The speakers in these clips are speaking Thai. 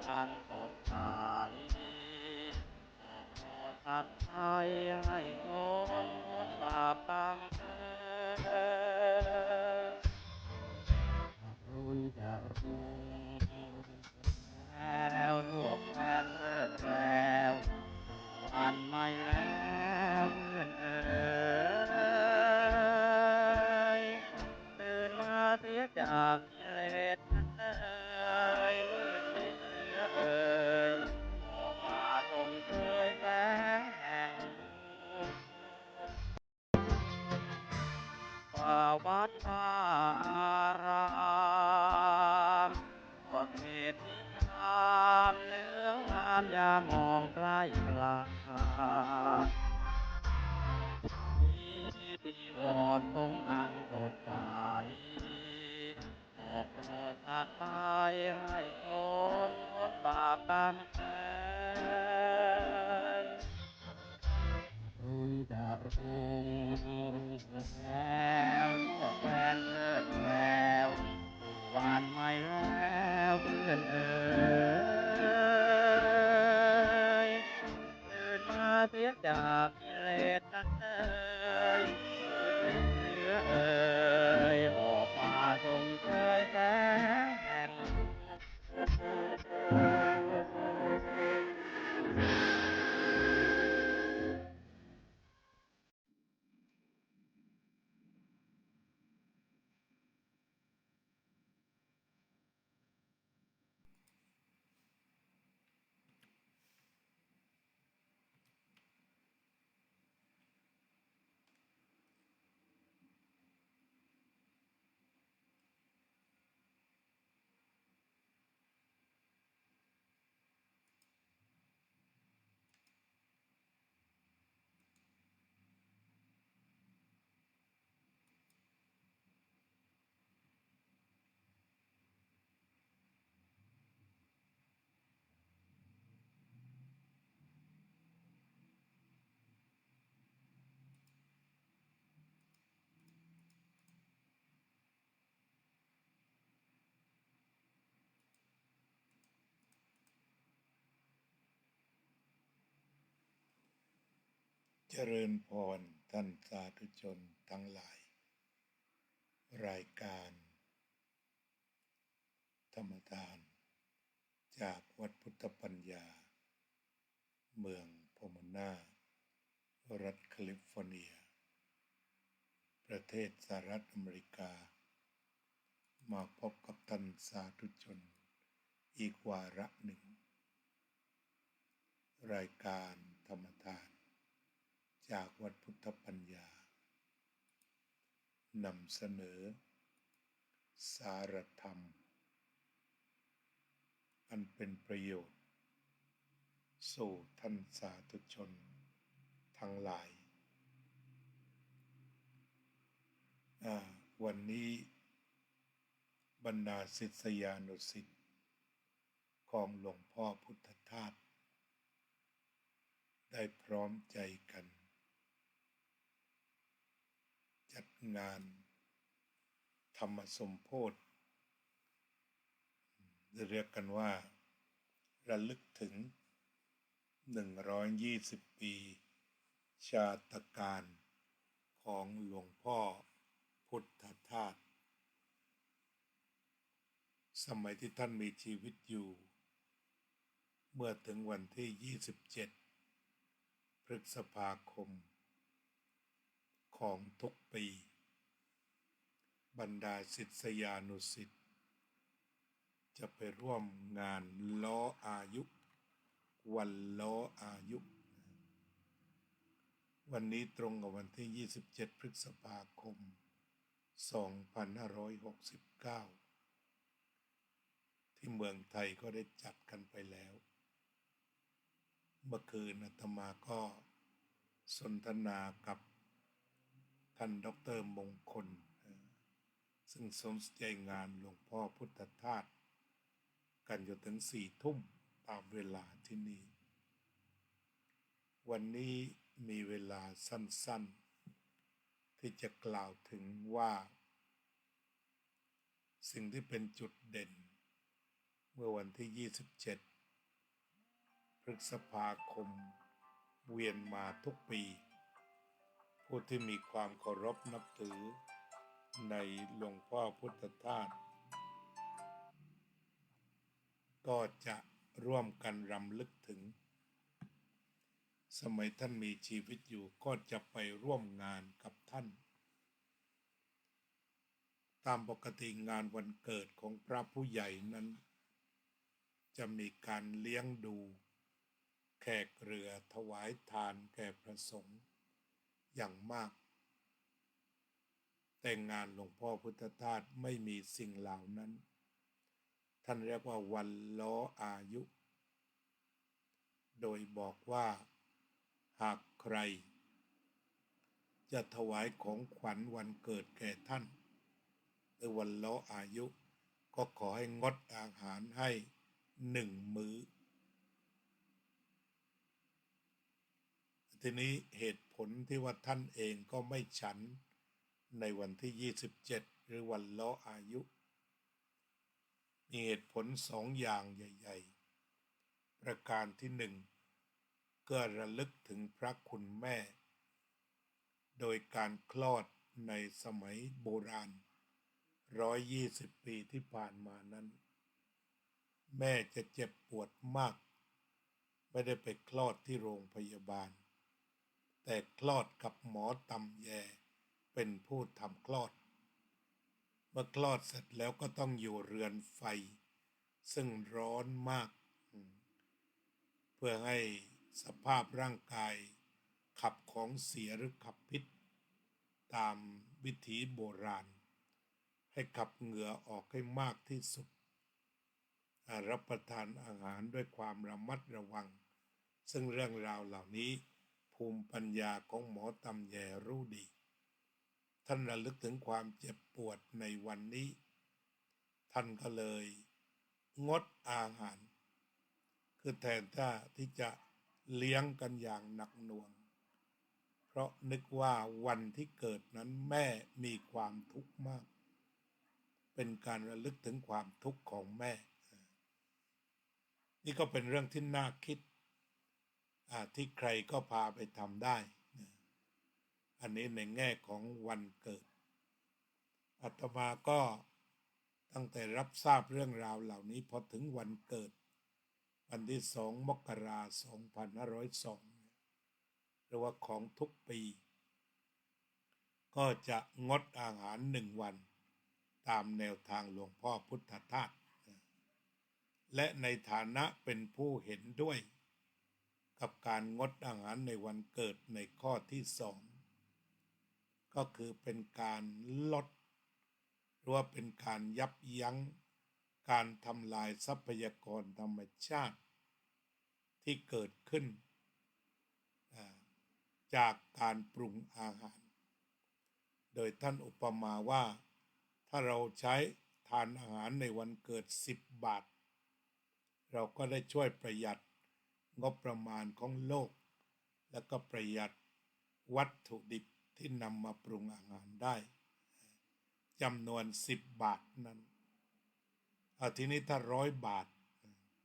อันสดใสสัตว์ไทยให้โน้นบาปกรรมรุนจะรุงแล้วลูกแฟนเลิศแล้ววันไม่แล้วเพื่อนเอ๋ยตื่นมาเสียจากกิเลสเอ๋ยมืดมิดเสือเอ๋ยมาชมเชยแสงแห่งวัดวาอารามก็เห็นงามเนื้องามยามองใกล้กลางที่วอนคงอันสดใสบอกเกิดสัตว์ไปให้พ้นบาปกรรมแค้นรุนจะรุงแล้วแฟนเลิศแล้ววันไม่แล้วเพื่อนเอ๋ยตื่นมาเสียจากกิเลสนักเอ๋ยเสือเอ๋ยออกมาชมเชยแสงแห่งเจริญพรท่านสาธุชนทั้งหลายรายการธรรมทานจากวัดพุทธปัญญาเมืองโพโมนารัฐแคลิฟอร์เนียประเทศสหรัฐอเมริกามาพบกับท่านสาธุชนอีกวาระหนึ่งรายการธรรมทานจากวัดพุทธปัญญานำเสนอสารธรรมอันเป็นประโยชน์สู่ท่านสาธุชนทั้งหลายวันนี้บรรดาศิษยานุศิษย์ของหลวงพ่อพุทธทาสได้พร้อมใจกันจัดงานธรรมสมโภชเรียกกันว่าระลึกถึง120 ปีชาตการของหลวงพ่อพุทธทาสสมัยที่ท่านมีชีวิตอยู่เมื่อถึงวันที่27พฤษภาคมของทุกปีบรรดาศิษยานุศิษย์จะไปร่วมงานล้ออายุวันล้ออายุวันนี้ตรงกับวันที่27พฤษภาคม2569ที่เมืองไทยก็ได้จัดกันไปแล้วเมื่อคืนอาตมาก็สนทนากับท่านดร.มงคลซึ่งสนใจงานหลวงพ่อพุทธทาสกันจนถึง4 ทุ่มตามเวลาที่นี่วันนี้มีเวลาสั้นๆที่จะกล่าวถึงว่าสิ่งที่เป็นจุดเด่นเมื่อวันที่27 ฤษภาคมเวียนมาทุกปีผู้ที่มีความเคารพนับถือในหลวงพ่อพุทธทาสก็จะร่วมกันรำลึกถึงสมัยท่านมีชีวิตอยู่ก็จะไปร่วมงานกับท่านตามปกติงานวันเกิดของพระผู้ใหญ่นั้นจะมีการเลี้ยงดูแขกเรือถวายทานแก่พระสงฆ์อย่างมากแต่งานหลวงพ่อพุทธทาสไม่มีสิ่งเหล่านั้นท่านเรียกว่าวันล้ออายุโดยบอกว่าหากใครจะถวายของขวัญวันเกิดแก่ท่านในวันล้ออายุก็ขอให้งดอาหารให้1 มื้อทีนี้เหตุผลที่ว่าท่านเองก็ไม่ฉันในวันที่27หรือวันล้ออายุมีเหตุผล2 อย่างใหญ่ๆประการที่1ก็ระลึกถึงพระคุณแม่โดยการคลอดในสมัยโบราณ120 ปีที่ผ่านมานั้นแม่จะเจ็บปวดมากไม่ได้ไปคลอดที่โรงพยาบาลแต่คลอดกับหมอตำแยเป็นผู้ทำคลอดเมื่อคลอดเสร็จแล้วก็ต้องอยู่เรือนไฟซึ่งร้อนมากเพื่อให้สภาพร่างกายขับของเสียหรือขับพิษตามวิถีโบราณให้ขับเหงื่อออกให้มากที่สุดรับประทานอาหารด้วยความระมัดระวังซึ่งเรื่องราวเหล่านี้ภูมิปัญญาของหมอตำแยรู้ดีท่านระลึกถึงความเจ็บปวดในวันนี้ท่านก็เลยงดอาหารคือแทนที่จะเลี้ยงกันอย่างหนักหน่วงเพราะนึกว่าวันที่เกิดนั้นแม่มีความทุกข์มากเป็นการระลึกถึงความทุกข์ของแม่นี่ก็เป็นเรื่องที่น่าคิดที่ใครก็พาไปทำได้อันนี้ในแง่ของวันเกิดอาตมาก็ตั้งแต่รับทราบเรื่องราวเหล่านี้พอถึงวันเกิดวันที่2 มกราคม 2502หรือว่าของทุกปีก็จะงดอาหาร1 วันตามแนวทางหลวงพ่อพุทธทาสและในฐานะเป็นผู้เห็นด้วยกับการงดอาหารในวันเกิดในข้อที่2ก็คือเป็นการลดหรือว่าเป็นการยับยั้งการทำลายทรัพยากรธรรมชาติที่เกิดขึ้นจากการปรุงอาหารโดยท่านอุปมาว่าถ้าเราใช้ทานอาหารในวันเกิด10 บาทเราก็ได้ช่วยประหยัดงบประมาณของโลกและก็ประหยัดวัตถุดิบที่นำมาปรุงอาหารได้จำนวน10 บาทนั้นทีนี้ถ้า100 บาท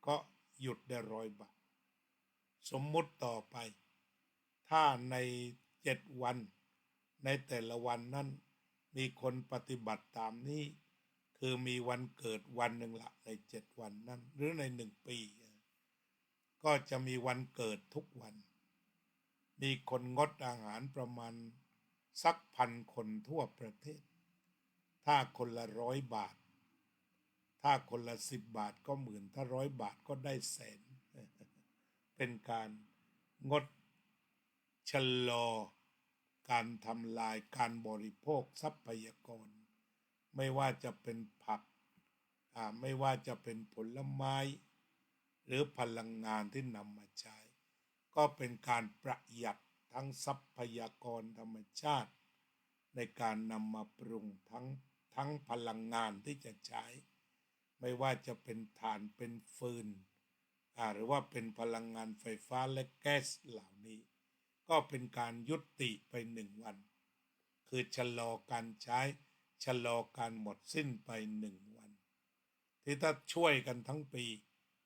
ก็หยุดได้100 บาทสมมุติต่อไปถ้าใน7 วันในแต่ละวันนั้นมีคนปฏิบัติตามนี้คือมีวันเกิดวันหนึ่งละใน7 วันนั้นหรือใน1 ปีก็จะมีวันเกิดทุกวันมีคนงดอาหารประมาณสัก1,000 คนทั่วประเทศถ้าคนละ100 บาทถ้าคนละ10 บาทก็หมื่นถ้า100 บาทก็ได้แสนเป็นการงดชะลอการทำลายการบริโภคทรัพยากรไม่ว่าจะเป็นผักไม่ว่าจะเป็นผลไม้หรือพลังงานที่นำมาใช้ก็เป็นการประหยัดทั้งทรัพยากรธรรมชาติในการนำมาปรุงทั้งพลังงานที่จะใช้ไม่ว่าจะเป็นถ่านเป็นฟืนหรือว่าเป็นพลังงานไฟฟ้าและแก๊สเหล่านี้ก็เป็นการยุติไป1 วันคือชะลอการใช้ชะลอการหมดสิ้นไป1 วันที่ถ้าช่วยกันทั้งปี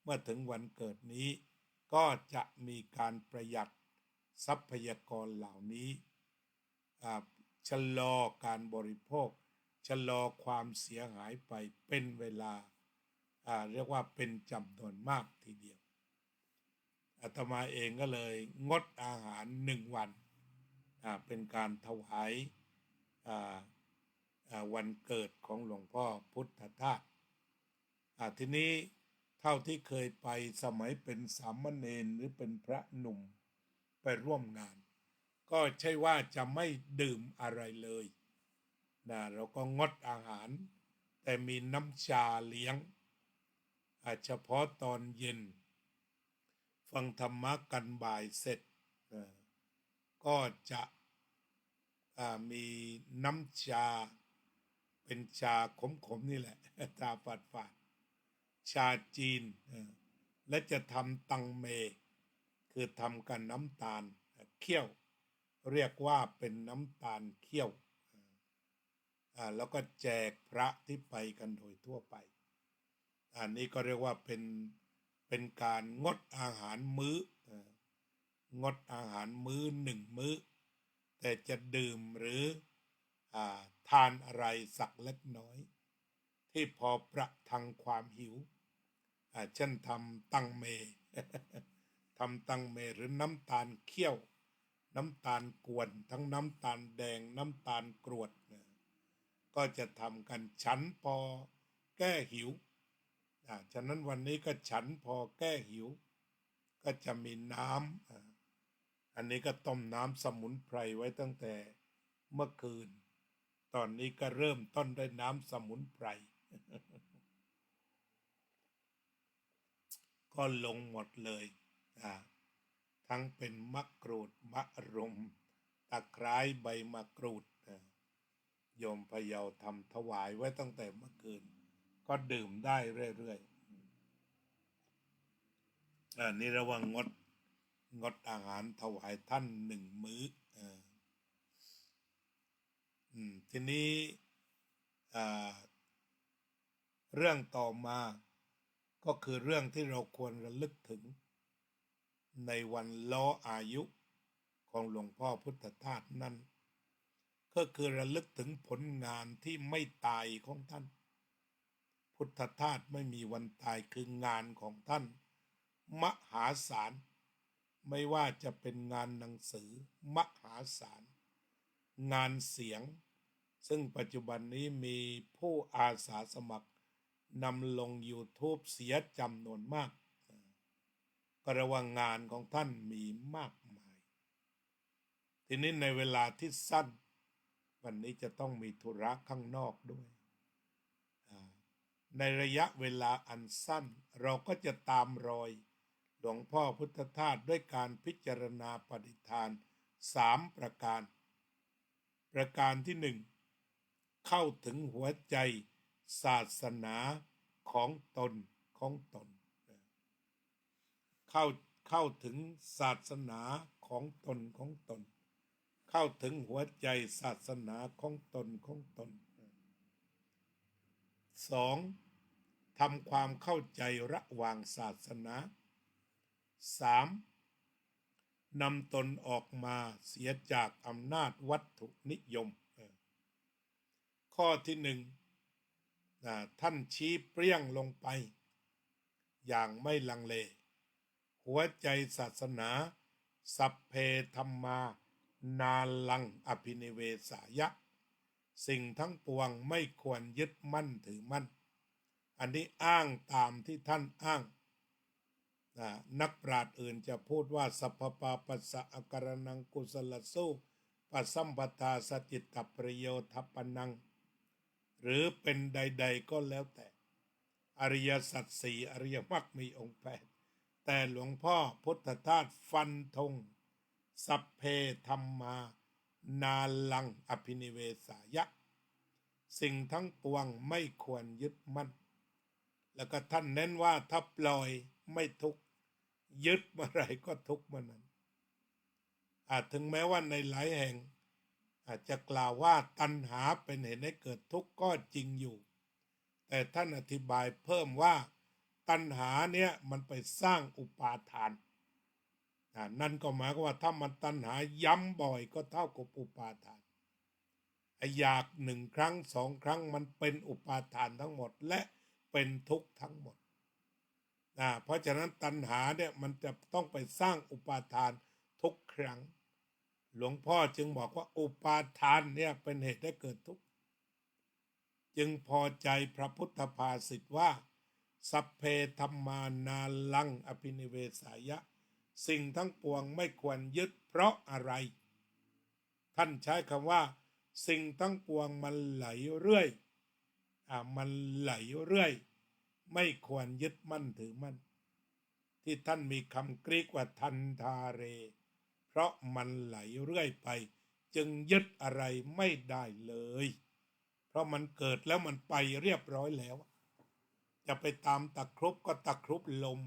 เมื่อถึงวันเกิดนี้ ก็จะมีการประหยัดทรัพยากรเหล่านี้ชะลอการบริโภคชะลอความเสียหายไปเป็นเวลาเรียกว่าเป็นจำนวนมากทีเดียวอาตมาเองก็เลยงดอาหาร1 วันเป็นการถวายวันเกิดของหลวงพ่อพุทธทาสทีนี้เท่าที่เคยไปสมัยเป็นสามเณรหรือเป็นพระหนุ่มไปร่วมงานก็ใช่ว่าจะไม่ดื่มอะไรเลยเราก็งดอาหารแต่มีน้ำชาเลี้ยงเฉพาะตอนเย็นฟังธรรมะกันบ่ายเสร็จก็จะมีน้ำชาเป็นชาขมๆนี่แหละชาฝาดๆชาจีนและจะทำตังเมคือทำกันน้ำตาลเคี่ยวเรียกว่าเป็นน้ำตาลเคี่ยวแล้วก็แจกพระที่ไปกันโดยทั่วไปอันนี้ก็เรียกว่าเป็นการงดอาหารงดอาหารมื้อ1 มื้อแต่จะดื่มหรือทานอะไรสักเล็กน้อยที่พอประทังความหิวเช่นทำตังเม ทำตังเมหรือน้ำตาลเคี่ยวน้ำตาลกวนทั้งน้ำตาลแดงน้ำตาลกรวดก็จะทำกันฉันพอแก้หิวฉะนั้นวันนี้ก็ฉันพอแก้หิวก็จะมีน้ำอันนี้ก็ต้มน้ำสมุนไพรไว้ตั้งแต่เมื่อคืนตอนนี้ก็เริ่มต้นด้วยน้ำสมุนไพร ก็ลงหมดเลยทั้งเป็นมะกรูดมะรุมตะไคร้ใบมะกรูดโยมพะเยาทำถวายไว้ตั้งแต่เมื่อคืนก็ดื่มได้เรื่อยๆนี่ระวังงดอาหารถวายท่าน1 มื้อทีนี้เรื่องต่อมาก็คือเรื่องที่เราควรระลึกถึงในวันล้ออายุของหลวงพ่อพุทธทาสนั้นก็คือระลึกถึงผลงานที่ไม่ตายของท่านพุทธทาสไม่มีวันตายคืองานของท่านมหาศาลไม่ว่าจะเป็นงานหนังสือมหาศาลงานเสียงซึ่งปัจจุบันนี้มีผู้อาสาสมัครนำลง YouTube เสียจำนวนมากก็ระวังงานของท่านมีมากมายทีนี้ในเวลาที่สั้นวันนี้จะต้องมีธุระข้างนอกด้วยในระยะเวลาอันสั้นเราก็จะตามรอยหลวงพ่อพุทธทาสด้วยการพิจารณาปฏิฐาน3 ประการประการที่ 1เข้าถึงหัวใจศาสนาของตนเข้าถึงศาสนาของตนเข้าถึงหัวใจศาสนาของตน2ทำความเข้าใจระหว่างศาสนา3นำตนออกมาเสียจากอำนาจวัตถุนิยมข้อที่ 1ท่านชี้เปรี้ยงลงไปอย่างไม่ลังเลหัวใจศาสนาสัพเพธัมมานาลังอภินิเวสายะสิ่งทั้งปวงไม่ควรยึดมั่นถือมั่นอันนี้อ้างตามที่ท่านอ้างนักปราชญ์อื่นจะพูดว่าสัพพปาปัสสะอาการนังกุศลสู้ปัสสัมปทาสจิตตประโยทัปปนังหรือเป็นใดๆก็แล้วแต่อริยสัจ4อริยมรรคมีองค์8แต่หลวงพ่อพุทธทาสฟันธงสัพเพธัมมานาลังอภินิเวสายะสิ่งทั้งปวงไม่ควรยึดมั่นแล้วก็ท่านเน้นว่าถ้าปล่อยไม่ทุกข์ยึดเมื่อไรก็ทุกข์เมื่อนั้นถึงแม้ว่าในหลายแห่งอาจจะกล่าวว่าตัณหาเป็นเหตุให้เกิดทุกข์ก็จริงอยู่แต่ท่านอธิบายเพิ่มว่าตัณหาเนี่ยมันไปสร้างอุปาทาน นั่นก็หมายความว่าถ้ามันตัณหาย้ำบ่อยก็เท่ากับอุปาทานอยากหนึ่งครั้งสองครั้งมันเป็นอุปาทานทั้งหมดและเป็นทุกข์ทั้งหมดเพราะฉะนั้นตัณหาเนี่ยมันจะต้องไปสร้างอุปาทานทุกครั้งหลวงพ่อจึงบอกว่าอุปาทานเนี่ยเป็นเหตุให้เกิดทุกข์จึงพอใจพระพุทธภาษิตว่าสัพเพธัมมานาลังอภินิเวสายะสิ่งทั้งปวงไม่ควรยึดเพราะอะไรท่านใช้คำว่าสิ่งทั้งปวงมันไหลเรื่อยมันไหลเรื่อยไม่ควรยึดมั่นถือมั่นที่ท่านมีคำกรีกว่าทันทาเรเพราะมันไหลเรื่อยไปจึงยึดอะไรไม่ได้เลยเพราะมันเกิดแล้วมันไปเรียบร้อยแล้วจะไปตามตะครุบก็ตะครุบลม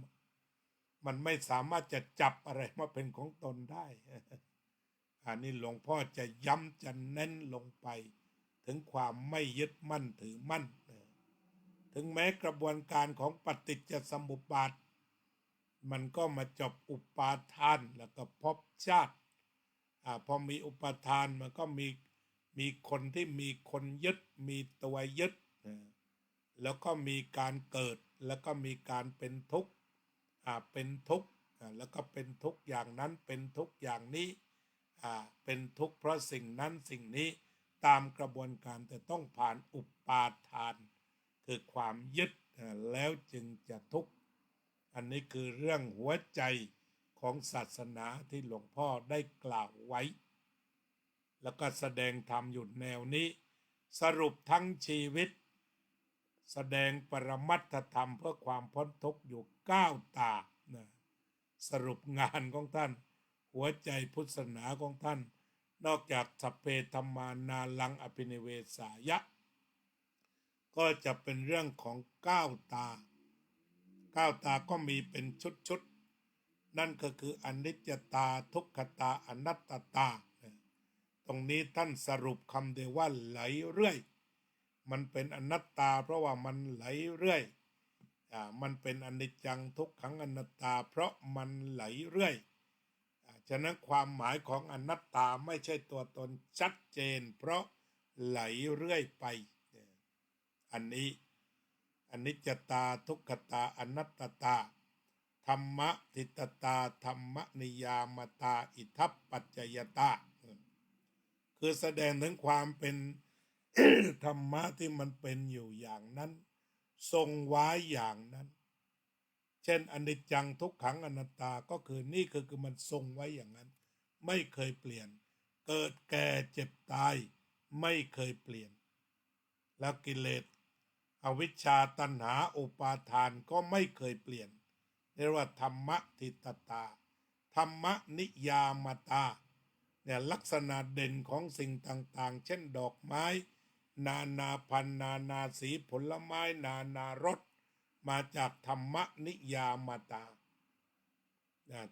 มันไม่สามารถจะจับอะไรมาเป็นของตนได้อันนี้หลวงพ่อจะย้ำจะเน้นลงไปถึงความไม่ยึดมั่นถือมั่นถึงแม้กระบวนการของปฏิจจสมุปบาทมันก็มาจบอุปาทานแล้วก็ภพชาติพอมีอุปาทานมันก็มีคนที่มีคนยึดมีตัวยึดแล้วก็มีการเกิดแล้วก็มีการเป็นทุกข์เป็นทุกข์แล้วก็เป็นทุกข์อย่างนั้นเป็นทุกข์อย่างนี้เป็นทุกข์เพราะสิ่งนั้นสิ่งนี้ตามกระบวนการแต่ต้องผ่านอุปาทานคือความยึดแล้วจึงจะทุกข์อันนี้คือเรื่องหัวใจของศาสนาที่หลวงพ่อได้กล่าวไว้แล้วก็แสดงธรรมอยู่แนวนี้สรุปทั้งชีวิตแสดงปรมัตถธรรมเพื่อความพ้นทุกข์อยู่9 ตาสรุปงานของท่านหัวใจพุทธศาสนาของท่านนอกจากสัพเพธัมมานาลังอภินิเวสายะก็จะเป็นเรื่องของ9 ตา9 ตาก็มีเป็นชุดนั่นก็คืออนิจจตาทุกขตาอนัตตาตรงนี้ท่านสรุปคำเดียวว่าไหลเรื่อยมันเป็นอนัตตาเพราะว่ามันไหลเรื่อยมันเป็นอนิจจังทุกขังอนัตตาเพราะมันไหลเรื่อยฉะนั้นความหมายของอนัตตาไม่ใช่ตัวตนชัดเจนเพราะไหลเรื่อยไปอันนี้อนิจจตาทุกขตาอนัตตาธรรมะทิตตาธรรมนิยามตาอิทัปปัจจยตาคือแสดงถึงความเป็น ธรรมะที่มันเป็นอยู่อย่างนั้นทรงไว้อย่างนั้นเช่นอนิจจังทุกขังอนัตตาก็คือนี่คือมันทรงไว้อย่างนั้นไม่เคยเปลี่ยนเกิดแก่เจ็บตายไม่เคยเปลี่ยนแล้วกิเลสอวิชชาตัณหาอุปาทานก็ไม่เคยเปลี่ยนเรียกว่าธรรมทิตตาธรรมนิยามตาเนี่ยลักษณะเด่นของสิ่งต่างๆเช่นดอกไม้นานาพันธุ์นานาสีผลไม้นานารสมาจากธรรมนิยามตา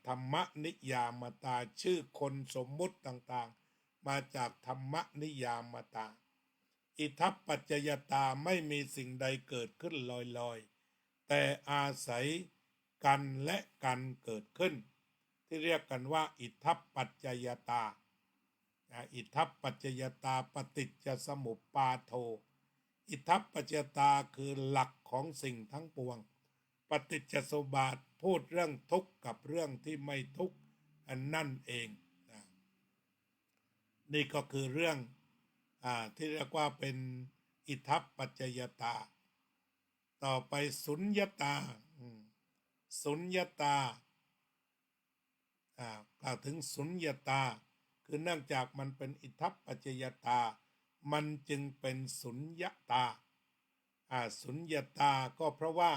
ธรรมนิยามตาชื่อคนสมมุติต่างๆมาจากธรรมนิยามตาอิทัปปัจจยตาไม่มีสิ่งใดเกิดขึ้นลอยๆแต่อาศัยกันและกันเกิดขึ้นที่เรียกกันว่าอิทัปปัจจยตาอิทัปปัจจยตาปฏิจจสมุปบาโทอิทัปปัจจยตาคือหลักของสิ่งทั้งปวงปฏิจจสมุปบาทพูดเรื่องทุกข์กับเรื่องที่ไม่ทุกข์อันนั่นเองนี่ก็คือเรื่องที่เรียกว่าเป็นอิทัปปัจจยตาต่อไปสุญญตาสุญญตากล่าวถึงสุญญตาคือเนื่องจากมันเป็นอิทัปปัจจยตามันจึงเป็นสุญญตาสุญญตาก็เพราะว่า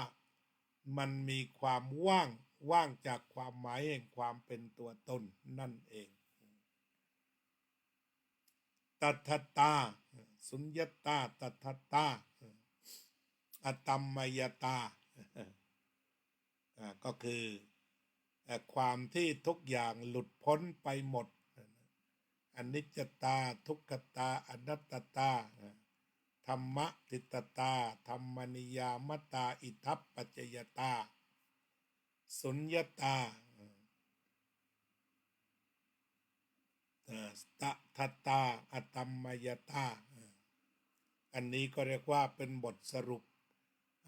มันมีความว่างจากความหมายแห่งความเป็นตัวตนนั่นเองตัทตาสุญญตาตัทตาอตัมมยตาก็คือความที่ทุกอย่างหลุดพ้นไปหมดอนิจจตาทุกขตาอนัตตาธรรมทิตตาธรรมนิยามตาอิทัปปัจจยตาสุญญตา ตทัตตาอตัมมยตาอันนี้ก็เรียกว่าเป็นบทสรุป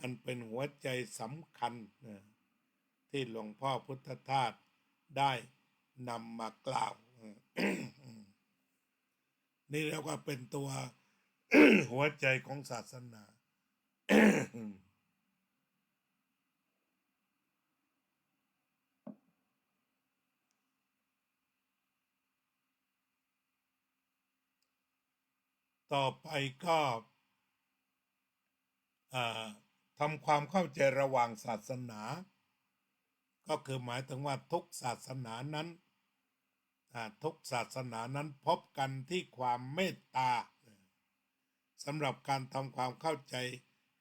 อันเป็นหัวใจสำคัญที่หลวงพ่อพุทธทาสได้นำมากล่าว นี่เรียกว่าเป็นตัว หัวใจของศาสนา ต่อไปก็ทำความเข้าใจระหว่างศาสนาก็คือหมายถึงว่าทุกศาสนานั้นทุกศาสนานั้นพบกันที่ความเมตตาสำหรับการทำความเข้าใจ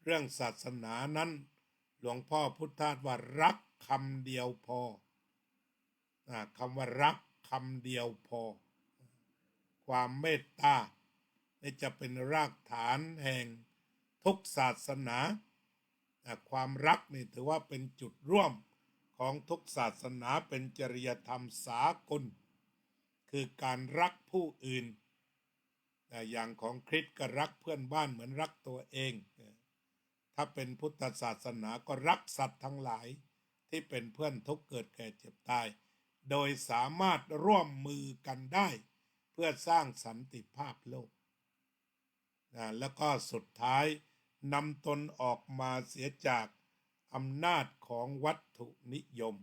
เรื่องศาสนานั้นหลวงพ่อพุทธทาสว่ารักคำเดียวพอคำว่ารักคำเดียวพอความเมตตาจะเป็นรากฐานแห่งทุกศาสนาความรักนี่ถือว่าเป็นจุดร่วมของทุกศาสนาเป็นจริยธรรมสากลคือการรักผู้อื่นอย่างของคริสต์ก็รักเพื่อนบ้านเหมือนรักตัวเองถ้าเป็นพุทธศาสนาก็รักสัตว์ทั้งหลายที่เป็นเพื่อนทุกเกิดแก่เจ็บตายโดยสามารถร่วมมือกันได้เพื่อสร้างสันติภาพโลกแล้วก็สุดท้ายนำตนออกมาเสียจากอำนาจของวัตถุนิยม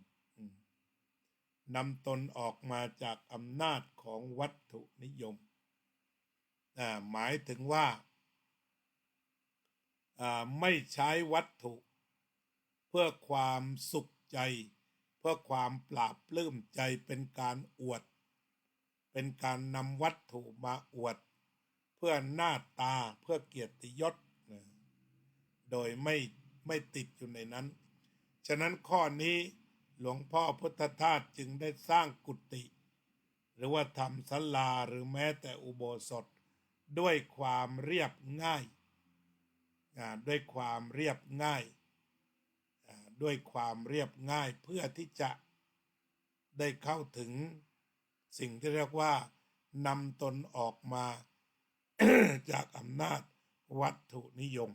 นำตนออกมาจากอำนาจของวัตถุนิยมหมายถึงว่าไม่ใช้วัตถุเพื่อความสุขใจเพื่อความปราบปลื้มใจเป็นการอวดเป็นการนำวัตถุมาอวดเพื่อหน้าตาเพื่อเกียรติยศโดยไม่ติดอยู่ในนั้นฉะนั้นข้อนี้หลวงพ่อพุทธทาสจึงได้สร้างกุฏิหรือว่าทำศาลาหรือแม้แต่อุโบสถด้วยความเรียบง่ายด้วยความเรียบง่ายด้วยความเรียบง่ายเพื่อที่จะได้เข้าถึงสิ่งที่เรียกว่านำตนออกมา จากอำนาจวัตถุนิยม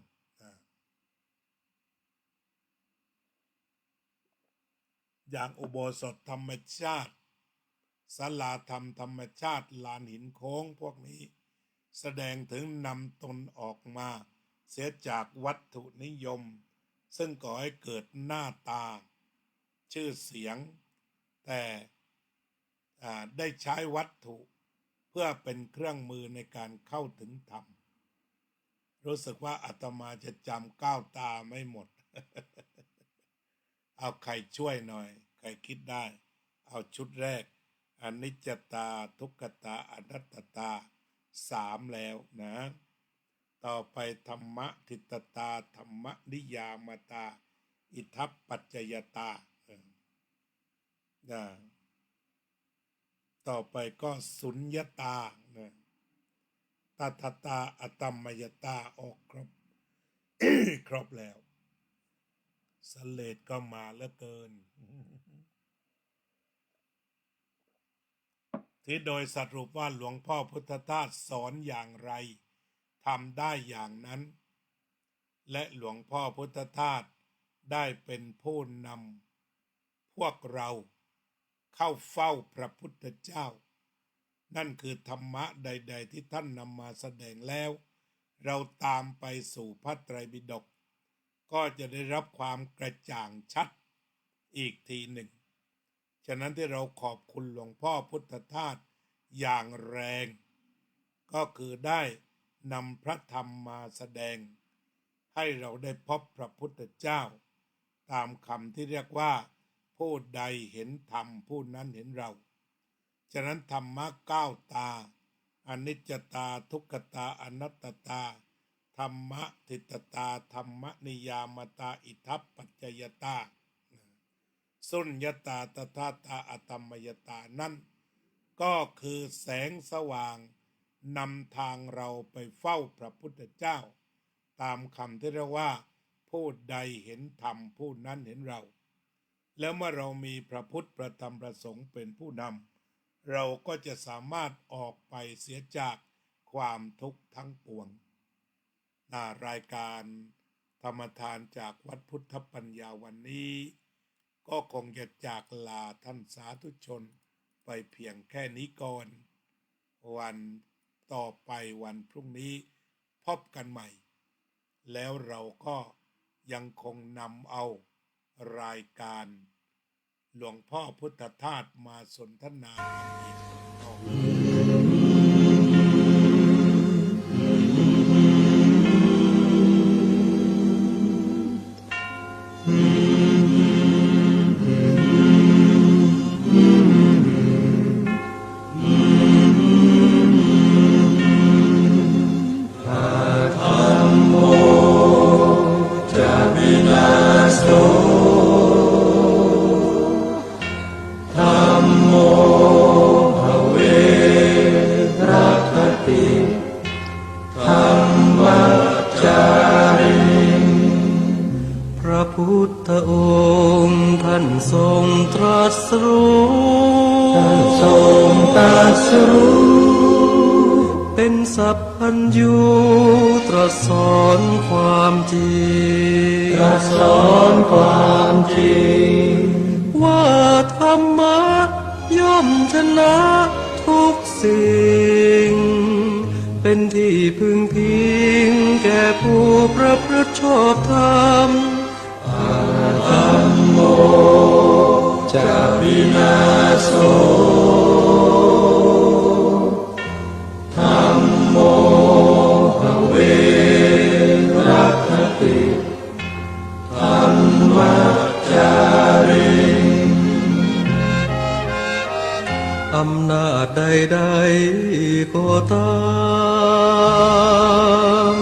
อย่างอุโบสถธรรมชาติศาลาธรรมธรรมชาติลานหินโค้งพวกนี้แสดงถึงนำตนออกมาเสียจากวัตถุนิยมซึ่งก่อให้เกิดหน้าตาชื่อเสียงแต่ได้ใช้วัตถุเพื่อเป็นเครื่องมือในการเข้าถึงธรรมรู้สึกว่าอาตมาจะจำก้าวตาไม่หมด เอาใครช่วยหน่อยใครคิดได้เอาชุดแรกอนิจจตาทุกขตาอนัตตา3แล้วนะต่อไปธรรมะทิตตาธรรมนิยามตาอิทัปปัจจยตาต่อไปก็สุญญตาตถตาอตัมมยตาออกครบ ครบแล้วสเลดก็มาเหลือเกิน ที่โดยสรุปว่าหลวงพ่อพุทธทาสสอนอย่างไรทำได้อย่างนั้นและหลวงพ่อพุทธทาสได้เป็นผู้นำพวกเราเข้าเฝ้าพระพุทธเจ้านั่นคือธรรมะใดๆที่ท่านนำมาแสดงแล้วเราตามไปสู่พระไตรปิฎกก็จะได้รับความกระจ่างชัดอีกทีหนึ่งฉะนั้นที่เราขอบคุณหลวงพ่อพุทธทาสอย่างแรงก็คือได้นำพระธรรมมาแสดงให้เราได้พบพระพุทธเจ้าตามคำที่เรียกว่าผู้ใดเห็นธรรมผู้นั้นเห็นเราฉะนั้นธรรมะ9ตาอนิจจตาทุกขตาอนัตตาธรรมะทิตตาธรรมนิยามตาอิทัปปัจจยตาสุญญตาตถาตาอตัมมยตานั้นก็คือแสงสว่างนำทางเราไปเฝ้าพระพุทธเจ้าตามคำที่เรียกว่าผู้ใดเห็นธรรมผู้นั้นเห็นเราแล้วเมื่อเรามีพระพุทธพระธรรมพระสงฆ์เป็นผู้นำ เราก็จะสามารถออกไปเสียจากความทุกข์ทั้งปวงรายการธรรมทานจากวัดพุทธปัญญาวันนี้ก็คงจะจากลาท่านสาธุชนไปเพียงแค่นี้ก่อนวันต่อไปวันพรุ่งนี้พบกันใหม่แล้วเราก็ยังคงนำเอารายการหลวงพ่อพุทธทาสมาสนทนากันอีกต่อไปพระพุทธองค์ท่านทรงตรัสรู้เป็นสัพพัญญูตรัสสอนความจริงว่าธรรมะย่อมชนะทุกสิ่งเป็นที่พึงพิงแก่ผู้ประพฤติชอบธรรมธัมโมจะวินาโสธัมโมภเวรัคติธัมมัจจาริอำนาจใดๆก็ตาม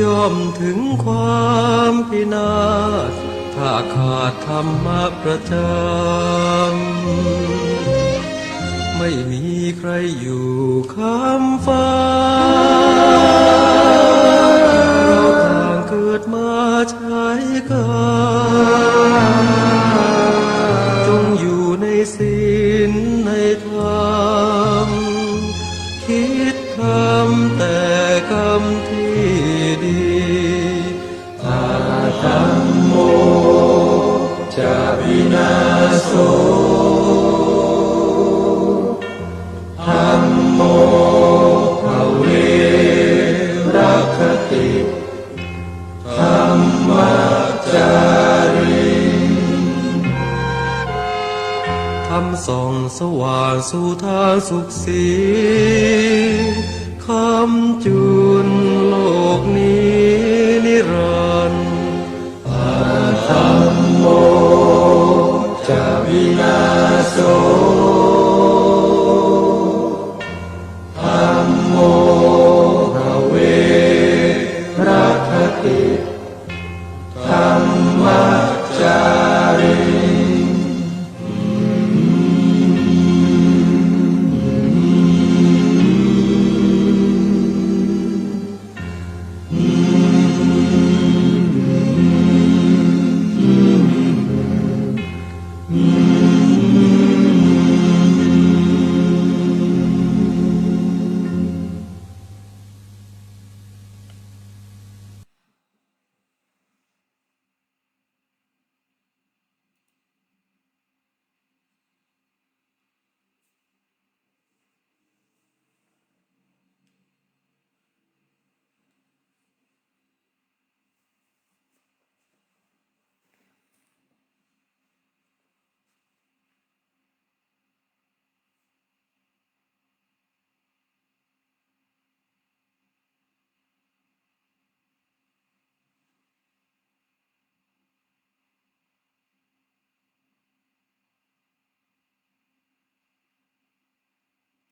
ย่อมถึงความพินาศถ้าขาดธรรมะประจำไม่มีใครอยู่ค้ำฟ้าเราต่างเกิดมาใช้กรรมจงอยู่ในศีลในธรรมคิดทำแต่กรรมที่ดีธัมโมจะวินาโสธัมโมภเวรัคติธัมมัจจาริธรรมส่องสว่างสู่ทางสุขสีคำจุนโลกนี้